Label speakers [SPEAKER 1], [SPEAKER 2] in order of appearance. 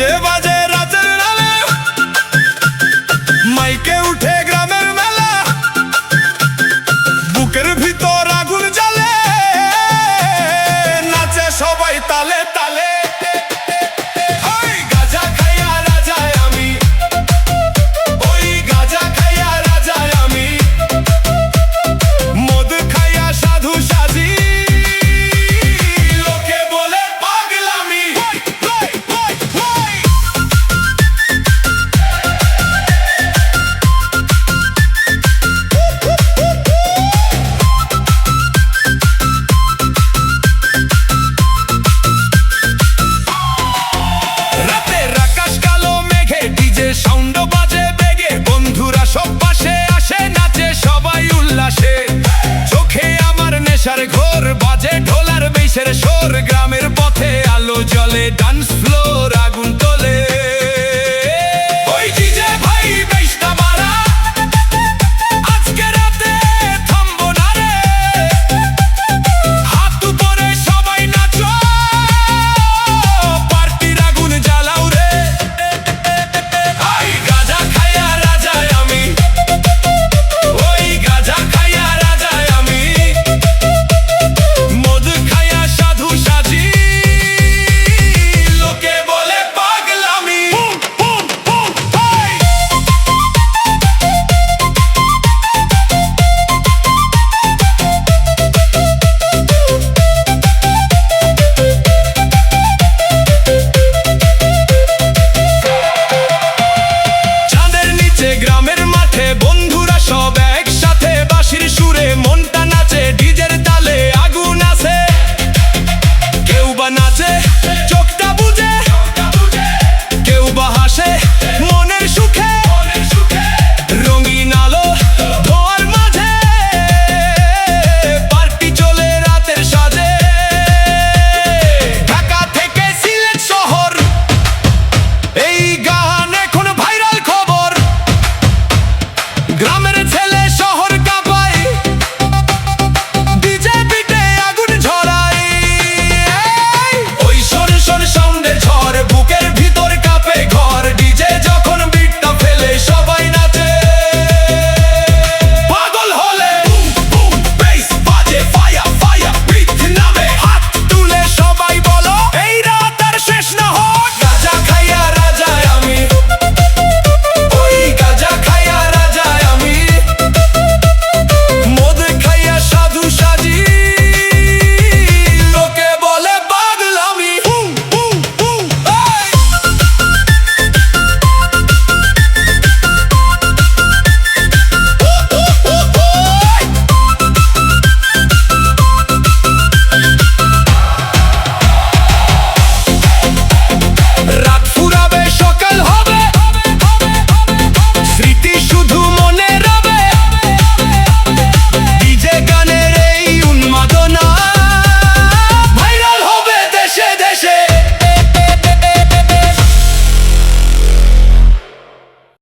[SPEAKER 1] DJ বাজে রাতের নামে, মাইকে উঠে গ্রামের মেলা, বুকের ভিতর আগুন জ্বলে, নাচে সবাই তালে তালে। ওই গাঁজা খাইয়া রাজায় আমি, ওই গাঁজা খাইয়া রাজায় আমি, মদ খাইয়া সাধু সাজি, লোকে বলে পাগলামি। রাতের আকাশ কালো মেঘে, ডিজে সাউন্ড বাজে বেগে, বন্ধুরা সব পাশে আসে, নাচে সবাই উল্লাসে। চোখে আমার নেশার ঘোর, বাজে ঢোলার বেশের সোর, গ্রামের পথে আলো জ্বলে, ডান্স ফ্লোর